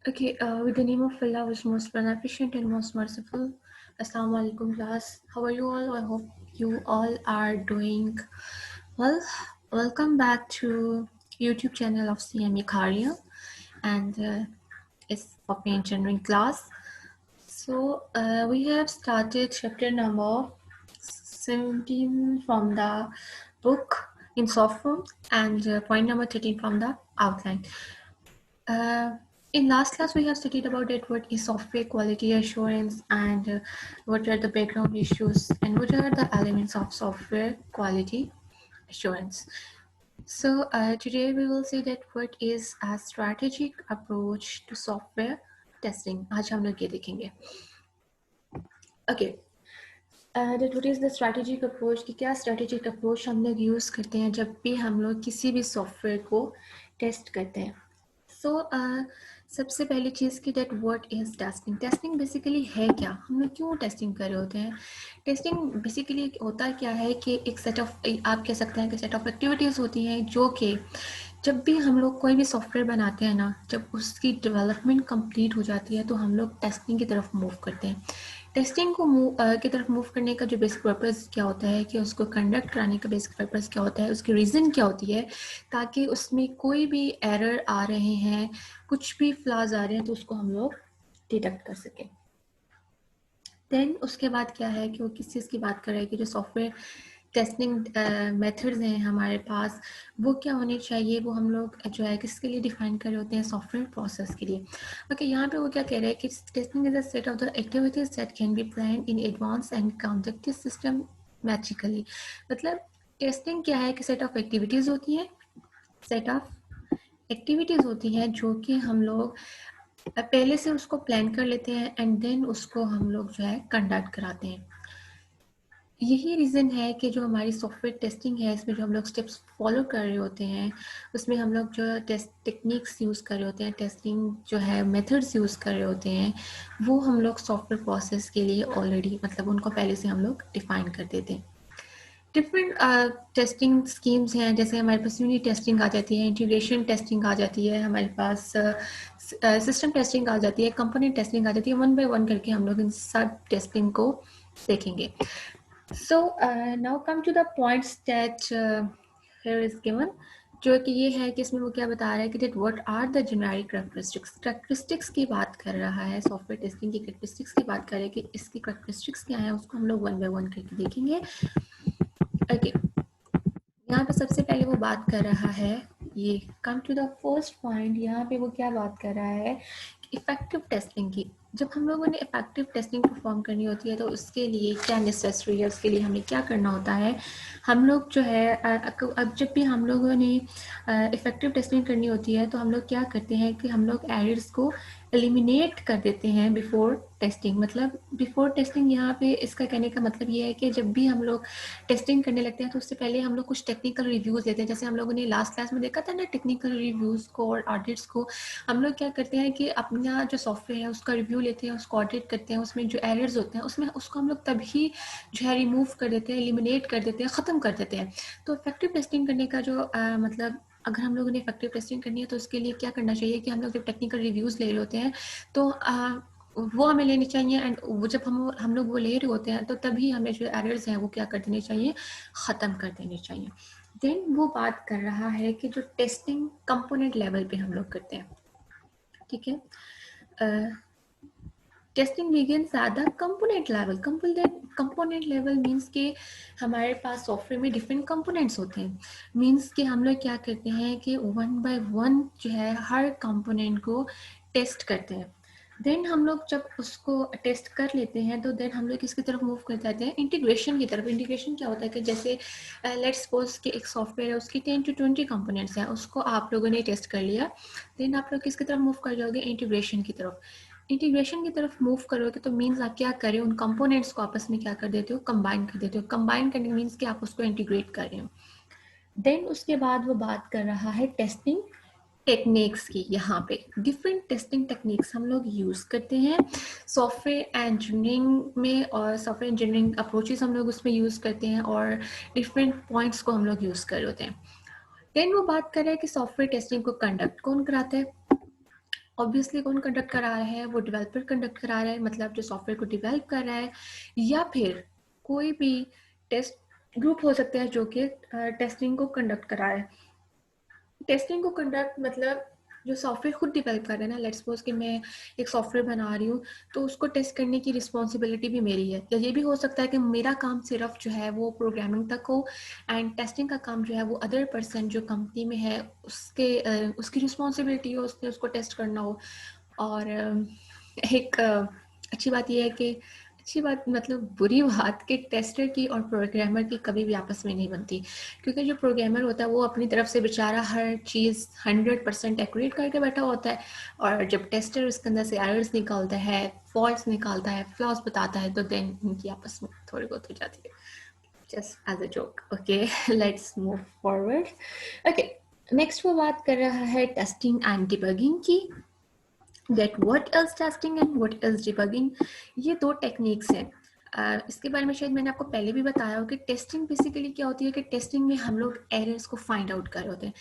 Okay, with the name of Allah, who is most beneficent and most merciful. Assalamu alaikum, class. How are you all? I hope you all are doing well. Welcome back to YouTube channel of CME Kharia, and it's software engineering class. So we have started chapter number 17 from the book in soft form, and point number 13 from the outline. In last class, we have studied about it, what is software quality assurance and what are the background issues and what are the elements of software quality assurance. So today we will see that what is a strategic approach to software testing. आज हम लोग ये देखेंगे. Okay. That what is the strategic approach कि क्या strategic approach हम लोग use करते हैं जब भी हम लोग किसी भी सॉफ्टवेयर को टेस्ट करते हैं. सो सबसे पहली चीज़ कि that what is testing. Testing basically है क्या, हम लोग क्यों टेस्टिंग कर रहे होते हैं. टेस्टिंग बेसिकली होता क्या है कि एक सेट ऑफ, आप कह सकते हैं कि सेट ऑफ एक्टिविटीज़ होती हैं जो कि जब भी हम लोग कोई भी सॉफ्टवेयर बनाते हैं ना, जब उसकी डेवलपमेंट कंप्लीट हो जाती है तो हम लोग टेस्टिंग की तरफ मूव करते हैं. टेस्टिंग को की तरफ मूव करने का जो बेसिक पर्पस क्या होता है कि उसको कंडक्ट कराने का बेसिक पर्पस क्या होता है, उसकी रीज़न क्या होती है, ताकि उसमें कोई भी एरर आ रहे हैं, कुछ भी फ्लॉज आ रहे हैं तो उसको हम लोग डिटेक्ट कर सकें. देन उसके बाद क्या है कि वो किस चीज़ की बात कर रहे हैं कि जो सॉफ्टवेयर टेस्टिंग मेथड्स हैं हमारे पास, वो क्या होने चाहिए, वो हम लोग जो है किसके लिए डिफाइन कर रहे होते हैं, सॉफ्टवेयर प्रोसेस के लिए. ओके, यहाँ पे वो क्या कह रहे हैं कि testing is a set of the activities that can be planned in advance and conducted systematically. मतलब टेस्टिंग क्या है कि सेट ऑफ एक्टिविटीज़ होती हैं, सेट ऑफ एक्टिविटीज़ होती हैं जो कि हम लोग पहले से उसको प्लान कर लेते हैं एंड देन उसको हम लोग जो है कंडक्ट कराते हैं. यही रीज़न है कि जो हमारी सॉफ्टवेयर टेस्टिंग है, इसमें जो हम लोग स्टेप्स फॉलो कर रहे होते हैं, उसमें हम लोग जो टेस्ट टेक्निक्स यूज़ कर रहे होते हैं, टेस्टिंग जो है मेथड्स यूज़ कर रहे होते हैं, वो हम लोग सॉफ्टवेयर प्रोसेस के लिए ऑलरेडी मतलब उनको पहले से हम लोग डिफाइन कर देते हैं. डिफरेंट टेस्टिंग स्कीम्स हैं, जैसे हमारे पास यूनिट टेस्टिंग आ जाती है, इंटीग्रेशन टेस्टिंग आ जाती है, हमारे पास सिस्टम टेस्टिंग आ जाती है, कंपोनेंट टेस्टिंग आ जाती है. वन बाय वन करके हम लोग इन सब टेस्टिंग को देखेंगे. So now come to the points that here is given, जो कि ये है कि इसमें वो क्या बता रहा है कि that what are the generic characteristics की बात कर रहा है, सॉफ्टवेयर टेस्टिंग की characteristics की बात कर रहे हैं कि इसकी characteristics क्या है, उसको हम लोग वन बाय वन करके देखेंगे. ओके, यहाँ पे सबसे पहले वो बात कर रहा है, ये come to the first point. यहाँ पे वो क्या बात कर रहा है, इफेक्टिव टेस्टिंग की. जब हम लोगों ने इफेक्टिव टेस्टिंग परफॉर्म करनी होती है तो उसके लिए क्या नेसेसरी है, उसके लिए हमें क्या करना होता है. हम लोग जो है अब जब भी हम लोगों ने इफेक्टिव टेस्टिंग करनी होती है तो हम लोग क्या करते हैं कि हम लोग एरर्स को एलिमिनेट कर देते हैं बिफोर टेस्टिंग. मतलब बिफोर टेस्टिंग यहाँ पे इसका कहने का मतलब ये है कि जब भी हम लोग टेस्टिंग करने लगते हैं तो उससे पहले हम लोग कुछ टेक्निकल रिव्यूज़ लेते हैं. जैसे हम लोगों ने लास्ट क्लास में देखा था ना, टेक्निकल रिव्यूज़ को और ऑडिट्स को हम लोग क्या करते हैं कि अपना जो सॉफ्टवेयर है उसका रिव्यू लेते हैं, उसको ऑडिट करते हैं, उसमें जो एरर्स होते हैं उसमें उसको हम लोग तभी जो है रिमूव कर देते हैं, एलिमिनेट कर देते हैं, ख़त्म कर देते हैं. तो इफेक्टिव टेस्टिंग करने का जो मतलब अगर हम लोगों ने इफेक्टिव टेस्टिंग करनी है तो उसके लिए क्या करना चाहिए कि हम लोग जब टेक्निकल रिव्यूज़ ले रहे होते हैं तो वो हमें लेनी चाहिए. एंड वो जब हम लोग वो ले रहे होते हैं तो तभी हमें जो एरर्स हैं वो क्या कर देने चाहिए, ख़त्म कर देने चाहिए. देन वो बात कर रहा है कि जो टेस्टिंग कंपोनेंट लेवल पे हम लोग करते हैं, ठीक है. Testing begins at the component level. Component level means कि हमारे पास सॉफ्टवेयर में डिफरेंट कंपोनेंट्स होते हैं. मीन्स कि हम लोग क्या करते हैं कि वन बाय वन जो है हर कंपोनेंट को टेस्ट करते हैं. देन हम लोग जब उसको टेस्ट कर लेते हैं तो देन हम लोग किसकी तरफ मूव कर जाते हैं, इंटीग्रेशन की तरफ. इंटीग्रेशन क्या होता है कि जैसे लेट्स सपोज कि एक सॉफ्टवेयर है, उसकी 10 to 20 कंपोनेंट्स हैं, उसको आप लोगों ने टेस्ट कर लिया. देन आप लोग किसकी तरफ मूव कर जाओगे, इंटीग्रेशन की तरफ. इंटीग्रेशन की तरफ मूव करोगे तो मीन्स आप क्या कर रहे हो, उन कंपोनेंट्स को आपस में क्या कर देते हो, कंबाइन कर देते हो. कंबाइन करने मीन्स कि आप उसको इंटीग्रेट कर रहे हो. देन उसके बाद वो बात कर रहा है टेस्टिंग टेक्निक्स की. यहाँ पे डिफरेंट टेस्टिंग टेक्निक्स हम लोग यूज़ करते हैं सॉफ्टवेयर इंजीनियरिंग में, और सॉफ्टवेयर इंजीनियरिंग अप्रोचेस हम लोग उसमें यूज़ करते हैं और डिफरेंट पॉइंट्स को हम लोग यूज़ कर रहे होते हैं. देन वो बात कर रहे हैं कि सॉफ्टवेयर टेस्टिंग को कंडक्ट कौन कराता है. ऑब्वियसली कौन कंडक्ट करा रहा है, वो डेवलपर कंडक्ट करा रहा है, मतलब जो सॉफ्टवेयर को डेवलप कर रहा है, या फिर कोई भी टेस्ट ग्रुप हो सकता है जो कि टेस्टिंग को कंडक्ट करा रहा है। टेस्टिंग को कंडक्ट मतलब जो सॉफ्टवेयर खुद डेवलप कर रहे हैं ना, लेट्स सपोज कि मैं एक सॉफ्टवेयर बना रही हूँ, तो उसको टेस्ट करने की रिस्पॉन्सिबिलिटी भी मेरी है। या ये भी हो सकता है कि मेरा काम सिर्फ जो है वो प्रोग्रामिंग तक हो, एंड टेस्टिंग का काम जो है वो अदर पर्सन जो कंपनी में है उसकी रिस्पॉन्सिबिलिटी हो, उसने उसको टेस्ट करना हो। और एक अच्छी बात यह है कि अच्छी बात मतलब बुरी बात कि टेस्टर की और प्रोग्रामर की कभी भी आपस में नहीं बनती, क्योंकि जो प्रोग्रामर होता है वो अपनी तरफ से बेचारा हर चीज़ 100% एक्यूरेट करके बैठा होता है, और जब टेस्टर उसके अंदर से एरर्स निकालता है, फॉल्ट्स निकालता है, फ्लॉज बताता है, तो देन उनकी आपस में थोड़ी बहुत हो जाती है। Just as a joke. Okay, let's move forward. Okay, next वो बात कर रहा है टेस्टिंग एंड डिबगिंग की। that what else testing and what else debugging, ये दो टेक्निक्स हैं। इसके बारे में शायद मैंने आपको पहले भी बताया हो कि टेस्टिंग बेसिकली क्या होती है कि टेस्टिंग में हम लोग एरर्स को फाइंड आउट कर रहे होते हैं।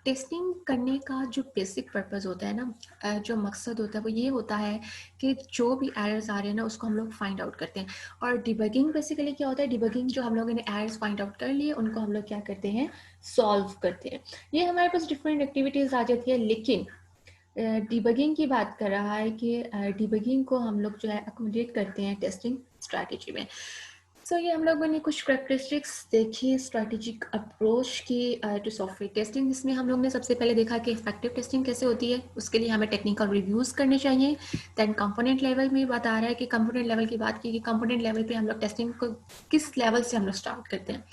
टेस्टिंग करने का जो बेसिक पर्पस होता है ना, जो मकसद होता है वो ये होता है कि जो भी एरर्स आ रहे हैं ना उसको हम लोग फाइंड आउट करते हैं। और डिबगिंग बेसिकली क्या होता है, डिबगिंग जो हम लोगों ने एरर्स फाइंड आउट कर लिए उनको हम लोग क्या करते हैं, सॉल्व करते हैं। ये हमारे पास डिफरेंट एक्टिविटीज़ आ जाती है, लेकिन डिबगिंग की बात कर रहा है कि डिबगिंग को हम लोग जो है अकोमोडेट करते हैं टेस्टिंग स्ट्रैटेजी में। सो ये हम लोगों ने कुछ करैक्टरिस्टिक्स देखी स्ट्रैटेजिक अप्रोच की टू सॉफ्टवेयर टेस्टिंग, जिसमें हम लोग ने सबसे पहले देखा कि इफेक्टिव टेस्टिंग कैसे होती है, उसके लिए हमें टेक्निकल रिव्यूज़ करने चाहिए। दैन कंपोनेंट लेवल में बता रहा है कि कंपोनेंट लेवल की बात की कि कंपोनेंट लेवल पे हम लोग टेस्टिंग को किस लेवल से हम लोग स्टार्ट करते हैं,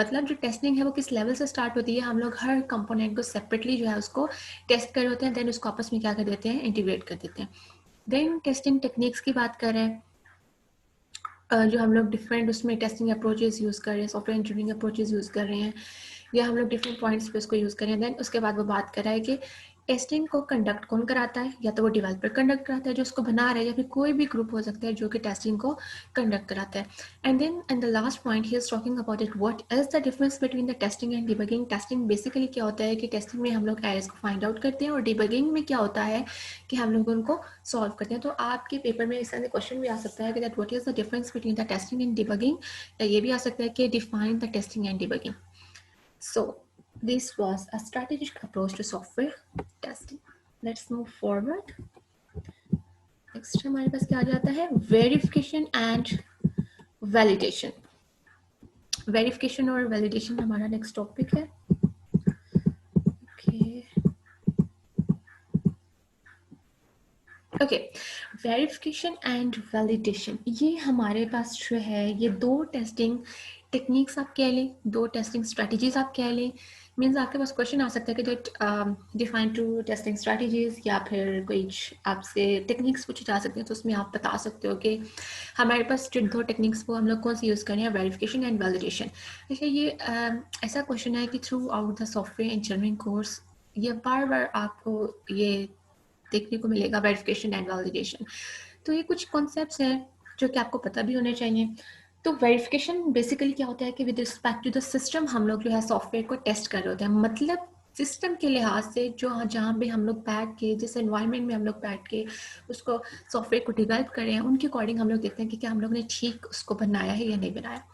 मतलब जो टेस्टिंग है वो किस लेवल से स्टार्ट होती है। हम लोग हर कंपोनेंट को सेपरेटली जो है उसको टेस्ट कर रहे होते हैं, देन उसको आपस में क्या कर देते हैं, इंटीग्रेट कर देते हैं। देन टेस्टिंग टेक्निक्स की बात कर रहे हैं, जो हम लोग डिफरेंट उसमें टेस्टिंग अप्रोचेस यूज़ कर रहे हैं, सॉफ्टवेयर इंजीनियरिंग अप्रोचेस यूज़ कर रहे हैं, या हम लोग डिफरेंट पॉइंट्स पे उसको यूज़ करें। देन उसके बाद वो बात कर रहा है कि टेस्टिंग को कंडक्ट कौन कराता है, या तो वो डेवलपर कंडक्ट कराता है जो उसको बना रहा है, या फिर कोई भी ग्रुप हो सकता है जो कि टेस्टिंग को कंडक्ट कराता है। And then and the last point he is talking about it what is the difference between the testing and debugging. Testing basically क्या होता है कि टेस्टिंग में हम लोग एरर्स को फाइंड आउट करते हैं, और डिबगिंग में क्या होता है कि हम लोग उनको सॉल्व करते हैं। तो आपके पेपर में इस तरह से क्वेश्चन भी आ सकता है कि that what is the difference between the testing and debugging, या ये भी आ सकता है कि define the testing and debugging. So this was a strategic approach to software testing. Let's move forward. Next हमारे पास क्या आ जाता है, वेरिफिकेशन एंड वैलिडेशन। वेरिफिकेशन और वैलिडेशन हमारा नेक्स्ट टॉपिक है। ओके, वेरिफिकेशन एंड वैलिडेशन, ये हमारे पास जो है ये दो टेस्टिंग टेक्निक्स आप कह लें, दो टेस्टिंग स्ट्रेटजीज आप कह लें। मीन्स आपके पास क्वेश्चन आ सकता है कि that define to testing strategies, या फिर कोई आपसे टेक्निक्स पूछे जा सकते हैं, तो उसमें आप बता सकते हो कि हमारे पास जो दो टेक्निक्स वो हम लोग कौन सी यूज़ करें, वेरिफिकेशन एंड वैलिडेशन। देखिए ये ऐसा क्वेश्चन है कि through out the software engineering course ये बार बार आपको ये देखने को मिलेगा, वेरिफिकेशन एंड वैलिडेशन। तो ये कुछ कॉन्सेप्ट्स हैं जो कि आपको पता भी होने चाहिए। तो वेरिफिकेशन बेसिकली क्या होता है कि with respect to the system हम लोग जो है सॉफ्टवेयर को टेस्ट कर रहे होते हैं, मतलब सिस्टम के लिहाज से जो जहाँ पे हम लोग बैठ के, जिस एनवायरनमेंट में हम लोग बैठ के उसको सॉफ्टवेयर को डिवेल्प कर रहे हैं, उनके अकॉर्डिंग हम लोग देखते हैं कि क्या हम लोग ने ठीक उसको बनाया है या नहीं बनाया।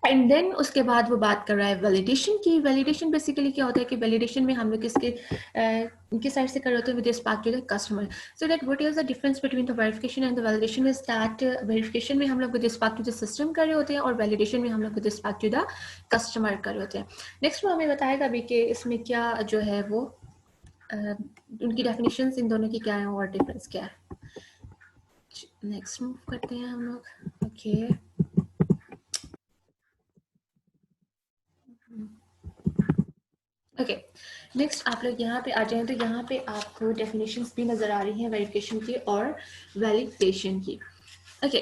एंड देन उसके बाद वो बात कर रहा है वैलिडेशन की। वैलिडेशन बेसिकली क्या होता है कि वैलिडेशन में हम लोग किसके साइड से कर रहे होते हैं, with respect to the customer. So that what is the difference between the verification and the validation is that verification में हम लोग with respect to the system कर रहे होते हैं, और वैलिडेशन में हम लोग with respect to the customer कर रहे होते हैं। नेक्स्ट वो हमें बताएगा भी कि इसमें क्या जो है वो उनकी डेफिनेशंस इन दोनों की क्या है और डिफरेंस क्या है। नेक्स्ट मूव करते हैं हम लोग। ओके, ओके, नेक्स्ट आप लोग यहाँ पे आ जाएं तो यहाँ पे आपको डेफिनेशंस भी नज़र आ रही हैं वेरिफिकेशन की और वैलिडेशन की। ओके,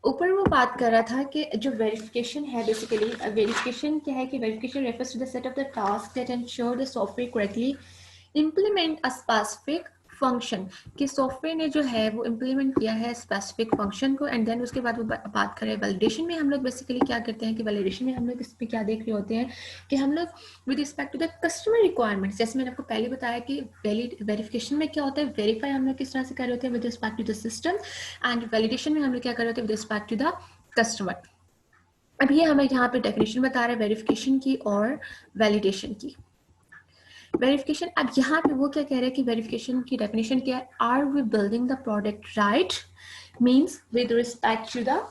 ऊपर वो बात कर रहा था कि जो वेरिफिकेशन है बेसिकली, वेरिफिकेशन क्या है कि verification refers to the set of the task that ensure the software correctly implement a specific function कि सॉफ्टवेयर ने जो है वो इम्प्लीमेंट किया है स्पेसिफिक फंक्शन को, एंड देन उसके बाद वो बात करें वैलिडेशन में हम लोग बेसिकली क्या करते हैं कि वैलिडेशन में हम लोग इस पर क्या देख रहे होते हैं कि हम लोग with respect to the customer requirements, जैसे मैंने आपको पहले बताया कि वेरिफिकेशन में क्या होता है, वेरीफाई हम लोग किस तरह से कर रहे होते हैं with respect to the system, and validation में हम लोग क्या कर रहे होते हैं with respect to the customer. अब ये हमें यहाँ पे डेफिनेशन बता रहा है वेरिफिकेशन की और वैलिडेशन की। वेरिफिकेशन, अब यहाँ पे वो क्या कह रहे हैं कि वेरिफिकेशन की डेफिनेशन क्या है, are we building the product right, means with respect to the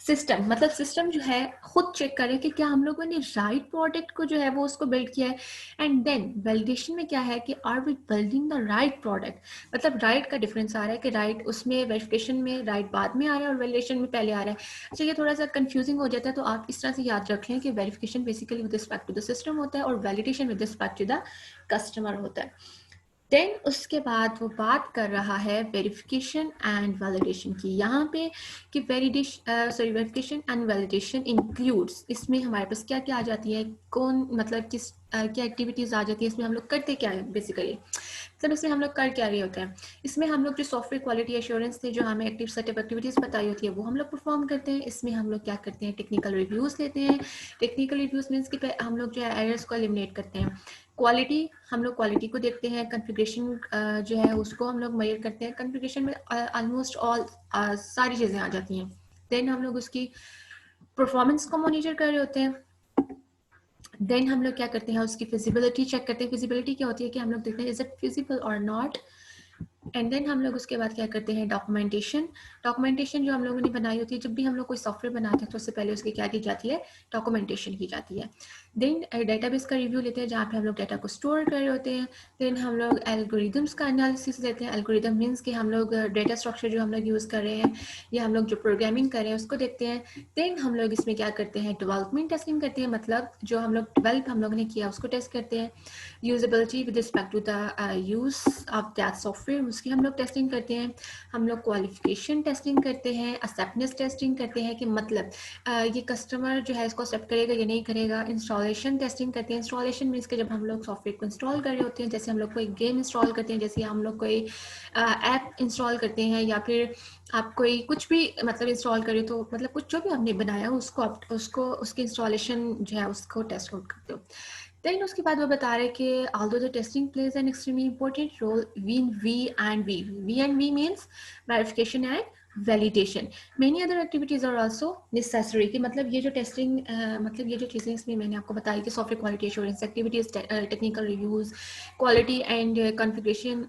system, मतलब सिस्टम जो है खुद चेक करे कि क्या हम लोगों ने राइट प्रोडक्ट को जो है वो उसको बिल्ड किया है। एंड देन वैलिडेशन में क्या है कि are we building the right product, मतलब राइट का डिफरेंस आ रहा है कि राइट उसमें वेरिफिकेशन में राइट बाद में आ रहा है और वैलिडेशन में पहले आ रहा है। अच्छा, ये थोड़ा सा कंफ्यूजिंग हो जाता है, तो आप इस तरह से याद रख लें कि verification basically with respect to the system होता है और validation with respect to the customer होता है। देन उसके बाद वो बात कर रहा है वेरिफिकेशन एंड वैलिडेशन की, यहाँ पे कि वेरिफिकेशन एंड वैलिडेशन इंक्लूड्स, इसमें हमारे पास क्या क्या आ जाती है, कौन मतलब किस क्या एक्टिविटीज़ आ जाती है, इसमें हम लोग करते क्या है बेसिकली, मतलब इसमें हम लोग कर क्या रहे होते हैं। इसमें हम लोग जो सॉफ्टवेयर क्वालिटी एश्योरेंस थे, जो हमें एक्टिव सेट ऑफ एक्टिविटीज़ बताई होती है, वो हम लोग परफॉर्म करते हैं। इसमें हम लोग क्या करते हैं, टेक्निकल रिव्यूज़ लेते हैं। टेक्निकल रिव्यूज़ मीन्स कि हम लोग जो है एरर्स को एलिमिनेट करते हैं। क्वालिटी, हम लोग क्वालिटी को देखते हैं। कॉन्फ़िगरेशन जो है उसको हम लोग मेजर करते हैं। कॉन्फ़िगरेशन में ऑलमोस्ट ऑल सारी चीज़ें आ जाती हैं। देन हम लोग उसकी परफॉर्मेंस को मॉनिटर कर रहे होते हैं। देन हम लोग क्या करते हैं, उसकी फिजिबिलिटी चेक करते हैं। फिजिबिलिटी क्या होती है कि हम लोग देखते हैं इज इट फिजिबल और नॉट। एंड देन हम लोग उसके बाद क्या करते हैं, डॉक्यूमेंटेशन। डॉक्यूमेंटेशन जो हम लोगों ने बनाई होती है, जब भी हम लोग कोई सॉफ्टवेयर बनाते हैं तो उससे पहले उसकी क्या की जाती है, डॉक्यूमेंटेशन की जाती है। देन डेटाबेस का रिव्यू लेते हैं, जहाँ पे हम लोग डाटा को स्टोर कर रहे होते हैं। देन हम लोग एल्गोरिदम्स का एनालिसिस लेते हैं। एल्गोरिदम मीन्स कि हम लोग डेटा स्ट्रक्चर जो हम लोग यूज़ कर रहे हैं या हम लोग जो प्रोग्रामिंग कर रहे हैं उसको देखते हैं। देन हम लोग इसमें क्या करते हैं, डेवलपमेंट टेस्टिंग करते हैं, मतलब जो हम लोग डेवलप हम लोग ने किया उसको टेस्ट करते हैं। Usability with respect to the use of that software, उसकी हम लोग टेस्टिंग करते हैं। हम लोग क्वालिफिकेशन टेस्टिंग करते हैं। एक्सेप्टेंस टेस्टिंग करते हैं कि मतलब ये कस्टमर जो है इसको एक्सेप्ट करेगा या नहीं करेगा। इंस्टॉलेशन टेस्टिंग करते हैं। इंस्टॉलेशन मीन्स कि जब हम लोग सॉफ्टवेयर को इंस्टॉल कर रहे होते हैं, जैसे हम लोग कोई गेम इंस्टॉल करते हैं, जैसे हम लोग कोई ऐप इंस्टॉल करते हैं, या फिर आप कोई कुछ भी मतलब इंस्टॉल करें, तो मतलब कुछ जो भी आपने बनाया उसको उसकी इंस्टॉलेशन जो है उसको टेस्ट आउट करते हो। देन उसके बाद वो बता रहे हैं कि although the testing plays an extremely important role in V and V means verification and validation. Many other activities are also necessary, कि मतलब ये जो टेस्टिंग मतलब ये जो चीज़ें इसमें मैंने आपको बताई कि software quality assurance activities, technical reviews, quality and configuration,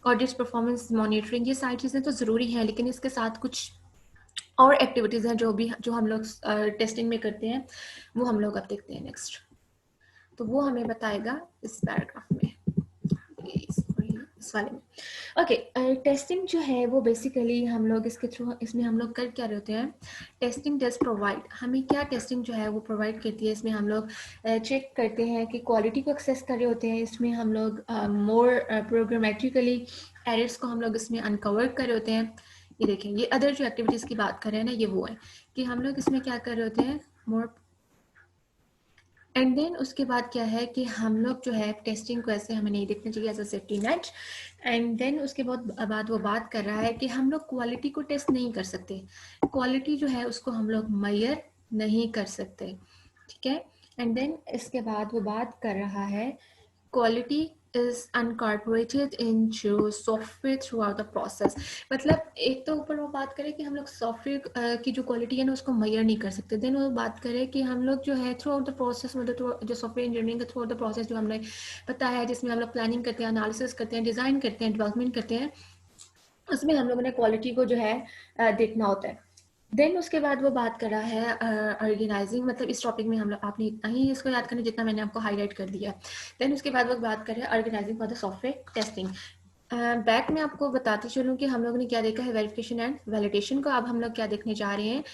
audit, performance monitoring, ये सारी चीज़ें तो ज़रूरी हैं, लेकिन इसके साथ कुछ और एक्टिविटीज़ हैं जो हम लोग टेस्टिंग में करते हैं, वो हम लोग अब देखते हैं नेक्स्ट। तो वो हमें बताएगा इस पैराग्राफ में, इस वाले में। ओके, टेस्टिंग जो है वो बेसिकली हम लोग इसके थ्रू, इसमें हम लोग कर क्या रहे होते हैं, टेस्टिंग डज प्रोवाइड, हमें क्या टेस्टिंग जो है वो प्रोवाइड करती है। इसमें हम लोग चेक करते हैं कि क्वालिटी को एक्सेस कर रहे होते हैं। इसमें हम लोग मोर प्रोग्रामेटिकली एरर्स को हम लोग इसमें अनकवर कर रहे होते हैं। ये देखें, ये अदर जो एक्टिविटीज़ की बात कर रहे हैं ना, ये वो है कि हम लोग इसमें क्या कर रहे होते हैं, मोर। एंड देन उसके बाद क्या है कि हम लोग जो है टेस्टिंग को ऐसे हमें नहीं देखना चाहिए as a safety net. And then उसके बाद वो बात कर रहा है कि हम लोग क्वालिटी को टेस्ट नहीं कर सकते। क्वालिटी जो है उसको हम लोग मेजर नहीं कर सकते, ठीक है। एंड देन इसके बाद वो बात कर रहा है quality is incorporated into software throughout the process, मतलब एक तो ऊपर वो बात करें कि हम लोग सॉफ्टवेयर की जो क्वालिटी है ना उसको मेजर नहीं कर सकते। देन वो बात करें कि हम लोग जो है थ्रू आउट द प्रोसेस, मतलब जो सॉफ्टवेयर इंजीनियरिंग का थ्रू आउट द प्रोसेस जो हमने बताया है, जिसमें हम लोग प्लानिंग करते हैं, एनालिसिस करते हैं, डिज़ाइन करते हैं, डेवलपमेंट करते हैं, उसमें हम लोगों ने क्वालिटी को जो है देखना होता है। देन उसके बाद वो बात कर रहा है ऑर्गेनाइजिंग, मतलब इस टॉपिक में हम लोग, आपने इतना ही इसको याद करना जितना मैंने आपको हाईलाइट कर दिया। देन उसके बाद वो बात कर रहे हैं organising for the software testing. Back में आपको बताते चलूँ कि हम लोगों ने क्या देखा है, वेरिफिकेशन एंड वैलिडेशन को। अब हम लोग क्या देखने जा रहे हैं,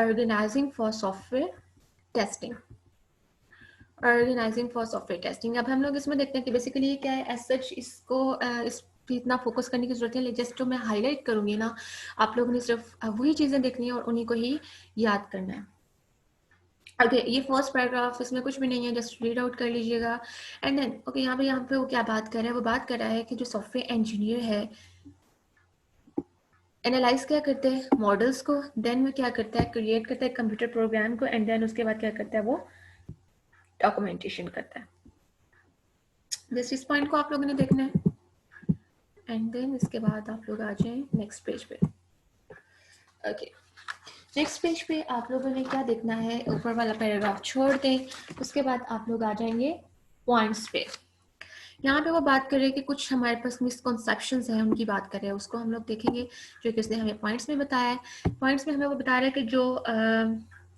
organising for software testing. Organising for software testing, अब हम लोग इसमें देखते हैं कि बेसिकली ये क्या है। एज सच इसको इस पे इतना फोकस करने की जरूरत है, जस्ट जो मैं हाईलाइट करूंगी ना, आप लोगों ने सिर्फ वही चीज़ें देखनी है और उन्हीं को ही याद करना है। ओके ये फर्स्ट पैराग्राफ, इसमें कुछ भी नहीं है, जस्ट रीड आउट कर लीजिएगा। एंड देन ओके यहाँ पे वो क्या बात कर रहा है, वो बात कर रहा है कि जो सॉफ्टवेयर इंजीनियर है एनालाइज क्या करते हैं मॉडल्स को, देन वो क्या करता है क्रिएट करता है कंप्यूटर प्रोग्राम को, एंड देन उसके बाद क्या करता है वो डॉक्यूमेंटेशन करता है। जस्ट इस पॉइंट को आप लोगों ने देखना है। एंड देन इसके बाद आप लोग आ जाएं नेक्स्ट पेज पे। ओके नेक्स्ट पेज पे आप लोगों ने क्या देखना है, ऊपर वाला पैराग्राफ छोड़ दें, उसके बाद आप लोग आ जाएंगे पॉइंट्स पे। यहाँ पे वो बात कर रहे हैं कि कुछ हमारे पास मिसकॉन्सेप्शंस हैं, उनकी बात कर रहे हैं, उसको हम लोग देखेंगे जो कि उसने हमें पॉइंट्स में बताया है। पॉइंट्स में हमें वो बता रहा है कि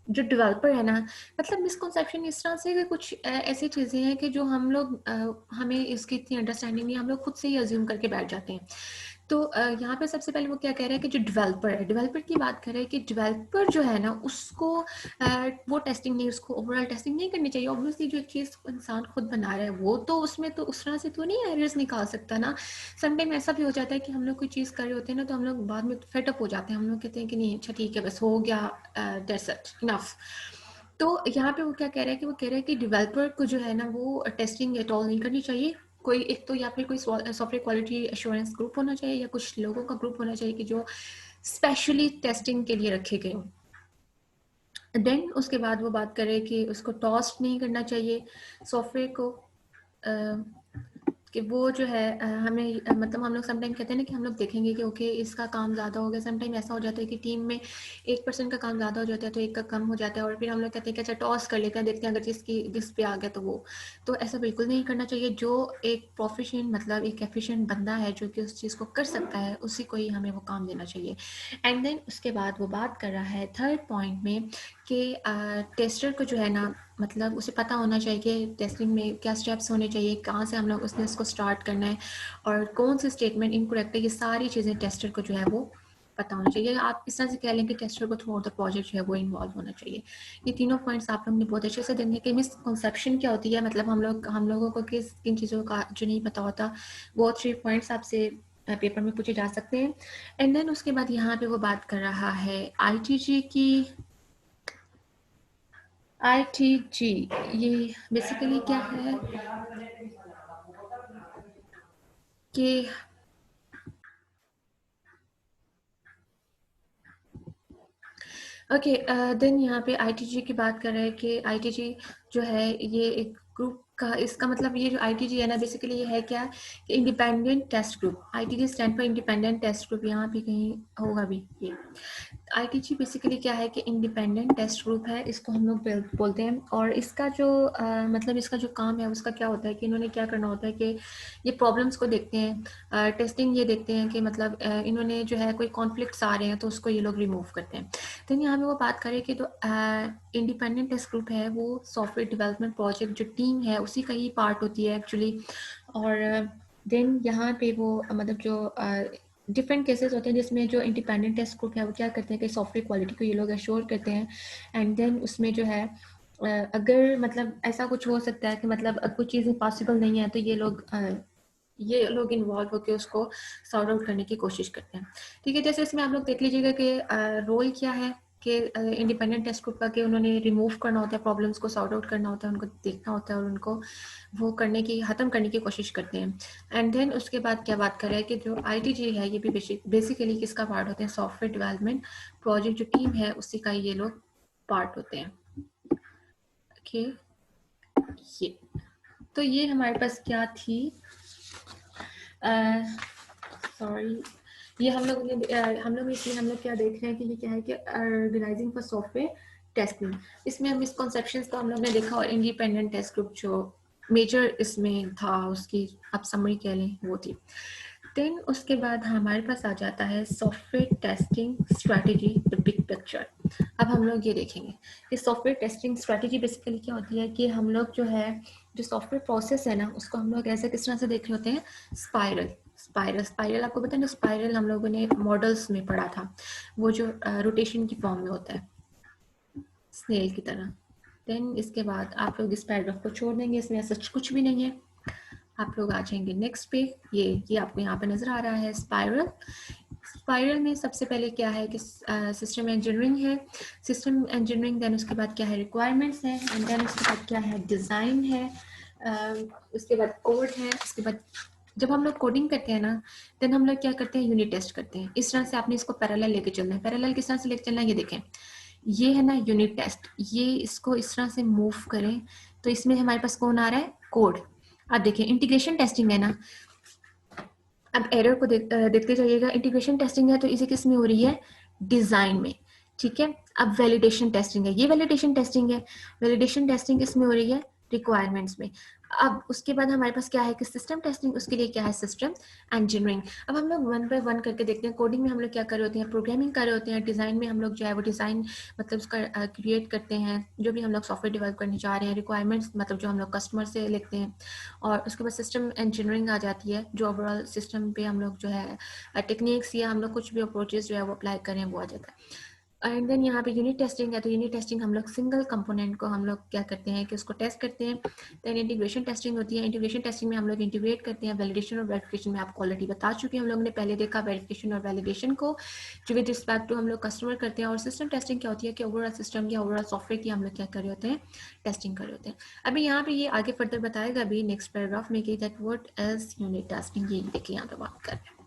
जो डेवलपर है ना, मतलब मिसकॉन्सेप्शन इस तरह से कि कुछ ऐसी चीज़ें हैं कि जो हम लोग हमें इसकी इतनी अंडरस्टैंडिंग नहीं, हम लोग खुद से ही अज्यूम करके बैठ जाते हैं। तो यहाँ पे सबसे पहले वो क्या कह रहे हैं कि जो डेवलपर है, डेवलपर की बात कर रहे हैं कि डेवलपर जो है ना उसको वो टेस्टिंग नहीं, उसको ओवरऑल टेस्टिंग नहीं करनी चाहिए। ऑब्वियसली जो एक चीज़ इंसान खुद बना रहा है वो तो उसमें तो उस तरह से तो नहीं एरर्स निकाल सकता ना। समटाइम ऐसा भी हो जाता है कि हम लोग कोई चीज़ कर रहे होते हैं ना, तो हम लोग बाद में फेटअप हो जाते हैं, हम लोग कहते हैं कि नहीं अच्छा ठीक है बस हो गया, दैट्स इट इनफ। तो यहाँ पे वो क्या कह रहे हैं कि वो कह रहे हैं कि डेवलपर को जो है ना वो टेस्टिंग एट ऑल नहीं करनी चाहिए। कोई एक तो या फिर कोई सॉफ्टवेयर क्वालिटी एश्योरेंस ग्रुप होना चाहिए या कुछ लोगों का ग्रुप होना चाहिए कि जो स्पेशली टेस्टिंग के लिए रखे गए हों। देन उसके बाद वो बात करें कि उसको टॉस्ट नहीं करना चाहिए सॉफ्टवेयर को, कि वो जो है हमें मतलब हम लोग समटाइम कहते हैं ना कि हम लोग देखेंगे कि ओके इसका काम ज़्यादा हो गया। समटाइम ऐसा हो जाता है कि टीम में 1% का काम ज़्यादा हो जाता है तो एक का कम हो जाता है, और फिर हम लोग कहते हैं कि अच्छा टॉस कर लेते हैं, देखते हैं अगर जिस पे आ गया तो वो। तो ऐसा बिल्कुल नहीं करना चाहिए। जो एक प्रोफिशिएंट मतलब एक एफिशिएंट बंदा है जो कि उस चीज़ को कर सकता है, उसी को ही हमें वो काम देना चाहिए। एंड देन उसके बाद वो बात कर रहा है थर्ड पॉइंट में कि टेस्टर को जो है ना मतलब उसे पता होना चाहिए कि टेस्टिंग में क्या स्टेप्स होने चाहिए, कहाँ से हम लोग उसने इसको स्टार्ट करना है और कौन सी स्टेटमेंट इनकरेक्ट है, ये सारी चीज़ें टेस्टर को जो है वो पता होना चाहिए। आप इस तरह से कह लें कि टेस्टर को थ्रू आउट द प्रोजेक्ट जो है वो इन्वॉल्व होना चाहिए। ये तीनों पॉइंट्स आप लोग ने बहुत अच्छे से देने कि मिसकंसेप्शन क्या होती है, मतलब हम लोगों को किस किन चीज़ों का जो नहीं पता होता, वो 3 पॉइंट्स आपसे पेपर में पूछे जा सकते हैं। एंड देन उसके बाद यहाँ पे वो बात कर रहा है आईटीजी की। आईटीजी ये बेसिकली क्या है कि ओके देन यहाँ पे आईटीजी की बात कर रहे हैं कि आईटीजी जो है ये एक ग्रुप का, इसका मतलब ये जो आईटीजी है ना बेसिकली ये है क्या कि independent test group. ITG stand for independent test group, यहाँ पे कहीं होगा भी ये। आईटीजी बेसिकली क्या है कि इंडिपेंडेंट टेस्ट ग्रुप है, इसको हम लोग बोलते हैं। और इसका जो मतलब इसका जो काम है उसका क्या होता है कि इन्होंने क्या करना होता है कि ये प्रॉब्लम्स को देखते हैं, टेस्टिंग ये देखते हैं कि मतलब इन्होंने जो है कोई कॉन्फ्लिक्ट्स आ रहे हैं तो उसको ये लोग रिमूव करते हैं। तो यहाँ पे वो बात करें कि जो इंडिपेंडेंट टेस्ट ग्रुप है वो सॉफ्टवेयर डेवलपमेंट प्रोजेक्ट जो टीम है उसी का ही पार्ट होती है एक्चुअली। और देन यहाँ पे वो मतलब जो डिफरेंट केसेस होते हैं जिसमें जो इंडिपेंडेंट टेस्ट ग्रुप है वो क्या करते हैं कि सॉफ्टवेयर क्वालिटी को ये लोग एश्योर करते हैं। एंड देन उसमें जो है अगर मतलब ऐसा कुछ हो सकता है कि मतलब कुछ चीज़ें पॉसिबल नहीं है तो ये लोग इन्वॉल्व होकर उसको सॉर्ट आउट करने की कोशिश करते हैं। ठीक है, जैसे इसमें आप लोग देख लीजिएगा कि रोल क्या है कि इंडिपेंडेंट टेस्ट ग्रुप का, कि उन्होंने रिमूव करना होता है प्रॉब्लम्स को, सॉर्ट आउट करना होता है, उनको देखना होता है और उनको वो करने की ख़त्म करने की कोशिश करते हैं। एंड देन उसके बाद क्या बात कर रहे हैं कि जो आईटीजी है ये भी बेसिकली किसका पार्ट होते हैं, सॉफ्टवेयर डेवलपमेंट प्रोजेक्ट जो टीम है उसी का ये लोग पार्ट होते हैं। ओके ये तो ये हमारे पास क्या थी, सॉरी ये हम लोग इसलिए हम लोग क्या देख रहे हैं कि ये क्या है कि ऑर्गेनाइजिंग फॉर सॉफ्टवेयर टेस्टिंग, इसमें मिसकॉन्सेप्शंस तो हम लोग ने देखा। और इंडिपेंडेंट टेस्ट ग्रुप जो मेजर इसमें था उसकी आप समरी कह लें वो थी। देन उसके बाद हमारे पास आ जाता है software testing strategy the big picture. अब हम लोग ये देखेंगे कि सॉफ्टवेयर टेस्टिंग स्ट्रैटेजी बेसिकली क्या होती है कि हम लोग जो है जो सॉफ्टवेयर प्रोसेस है ना उसको हम लोग ऐसे किस तरह से देख रहे होते हैं, स्पाइरल स्पाइरल स्पाइरल आपको पता है ना, स्पाइरल हम लोगों ने मॉडल्स में पढ़ा था, वो जो रोटेशन की फॉर्म में होता है स्नेल की तरह। देन इसके बाद आप लोग इस पैराग्राफ को छोड़ देंगे, इसमें ऐसा कुछ भी नहीं है। आप लोग आ जाएंगे नेक्स्ट पे, ये आपको यहाँ पे नजर आ रहा है स्पाइरल। स्पाइरल में सबसे पहले क्या है कि सिस्टम इंजीनियरिंग है, सिस्टम इंजीनियरिंग, देन उसके बाद क्या है रिक्वायरमेंट्स है, एंड देन उसके बाद क्या है डिज़ाइन है, उसके बाद कोड है, उसके बाद जब हम लोग कोडिंग करते हैं ना, देन हम लोग क्या करते हैं यूनिट टेस्ट करते हैं। इस तरह से आपने इसको पैरेलल लेके चलना है। पैरेलल किस तरह से लेके चलना है ये देखें, ये है ना यूनिट टेस्ट, ये इसको इस तरह से मूव करें तो इसमें हमारे पास कौन आ रहा है, कोड। अब देखिए इंटीग्रेशन टेस्टिंग है ना, अब एरर को देखते जाइएगा। इंटीग्रेशन टेस्टिंग है तो इसे किस में हो रही है, डिजाइन में, ठीक है। अब वैलिडेशन टेस्टिंग है, ये वैलिडेशन टेस्टिंग है, वैलिडेशन टेस्टिंग किस में हो रही है, रिक्वायरमेंट्स में। अब उसके बाद हमारे पास क्या है कि सिस्टम टेस्टिंग, उसके लिए क्या है सिस्टम इंजीनियरिंग। अब हम लोग वन बाय वन करके देखते हैं। कोडिंग में हम लोग क्या कर रहे होते हैं, प्रोग्रामिंग कर रहे होते हैं। डिज़ाइन में हम लोग जो है वो डिज़ाइन मतलब उसका क्रिएट करते हैं, जो भी हम लोग सॉफ्टवेयर डेवलप करने जा रहे हैं। रिक्वायरमेंट्स मतलब जो हम लोग कस्टमर से लिखते हैं। और उसके बाद सिस्टम इंजीनियरिंग आ जाती है, जो ओवरऑल सिस्टम पे हम लोग जो है टेक्निक्स या हम लोग कुछ भी अप्रोचेस जो है वो अप्लाई करें वो आ जाता है। एंड देन यहाँ पे यूनिट टेस्टिंग है, तो यूनिट टेस्टिंग हम लोग सिंगल कंपोनेंट को हम लोग क्या करते हैं कि उसको टेस्ट करते हैं। देन इंटीग्रेशन टेस्टिंग होती है, इंटीग्रेशन टेस्टिंग में हम लोग इंटीग्रेट करते हैं। वैलिडेशन और वेरिफिकेशन में आपको ऑलरेडी बता चुके हैं, हम लोगों ने पहले देखा वेरिफिकेशन और वैलिडेशन को जो विद रिस्पेक्ट टू हम लोग कस्टमर करते हैं। और सिस्टम टेस्टिंग क्या होती है कि ओवरऑल सिस्टम या ओवरऑल सॉफ्टवेयर की हम लोग क्या कर रहे होते हैं, टेस्टिंग कर रहे होते हैं। अभी यहाँ पे ये आगे फर्दर बताएगा अभी नेक्स्ट पैराग्राफ में कि that what is unit testing, ये देखिए यहाँ पे बात कर रहे हैं।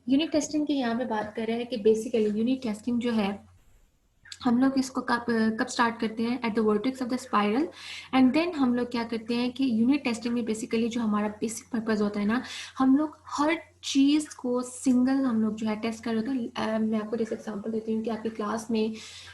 यूनिट टेस्टिंग की यहाँ पे बात कर रहे हैं कि बेसिकली यूनिट टेस्टिंग जो है हम लोग इसको कब स्टार्ट करते हैं, at the vertex of the spiral. And then हम लोग क्या करते हैं कि यूनिट टेस्टिंग में बेसिकली जो हमारा बेसिक पर्पस होता है ना, हम लोग हर चीज़ को सिंगल हम लोग जो है टेस्ट कर रहे होते हैं। मैं आपको जैसे एग्जांपल देती हूँ कि आपकी क्लास में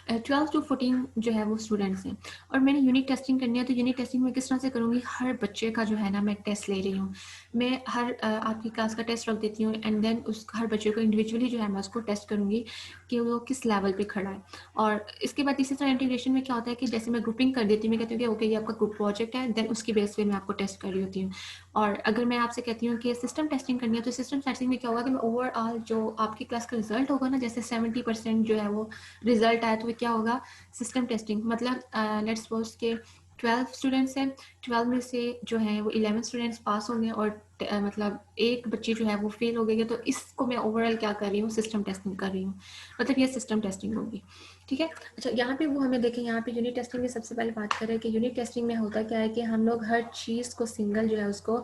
12 to 14 जो है वो स्टूडेंट्स हैं और मैंने यूनिट टेस्टिंग करनी है। तो यूनिट टेस्टिंग में किस तरह से करूँगी, हर बच्चे का जो है ना मैं टेस्ट ले रही हूँ। मैं हर आपकी क्लास का टेस्ट रख देती हूँ एंड देन उस हर बच्चे को इंडिविजुअली जो है मैं उसको टेस्ट करूँगी कि वो किस लेवल पे खड़ा है। और इसके बाद इसी तरह इंटीग्रेशन में क्या होता है कि जैसे मैं ग्रुपिंग कर देती हूँ, मैं कहती हूँ कि ओके ये आपका ग्रुप प्रोजेक्ट है, देन उसकी बेस पे मैं आपको टेस्ट कर रही होती हूँ। और अगर मैं आपसे कहती हूँ कि सिस्टम टेस्टिंग करनी है, तो सिस्टम टेस्टिंग में क्या होगा कि मैं ओवरऑल जो आपकी क्लास का रिजल्ट होगा ना, जैसे 70% जो है वो रिजल्ट आया, तो वो क्या होगा, सिस्टम टेस्टिंग। मतलब लेट्स सपोज के 12 स्टूडेंट्स हैं, 12 में से जो है वो 11 स्टूडेंट्स पास होंगे और मतलब एक बच्ची जो है वो फेल हो गई है। तो इसको मैं ओवरऑल क्या कर रही हूँ, सिस्टम टेस्टिंग कर रही हूँ, मतलब ये सिस्टम टेस्टिंग होगी, ठीक है। अच्छा यहाँ पे वो हमें देखें, यहाँ पे यूनिट टेस्टिंग में सबसे पहले बात करें कि यूनिट टेस्टिंग में होता क्या है कि हम लोग हर चीज़ को सिंगल जो है उसको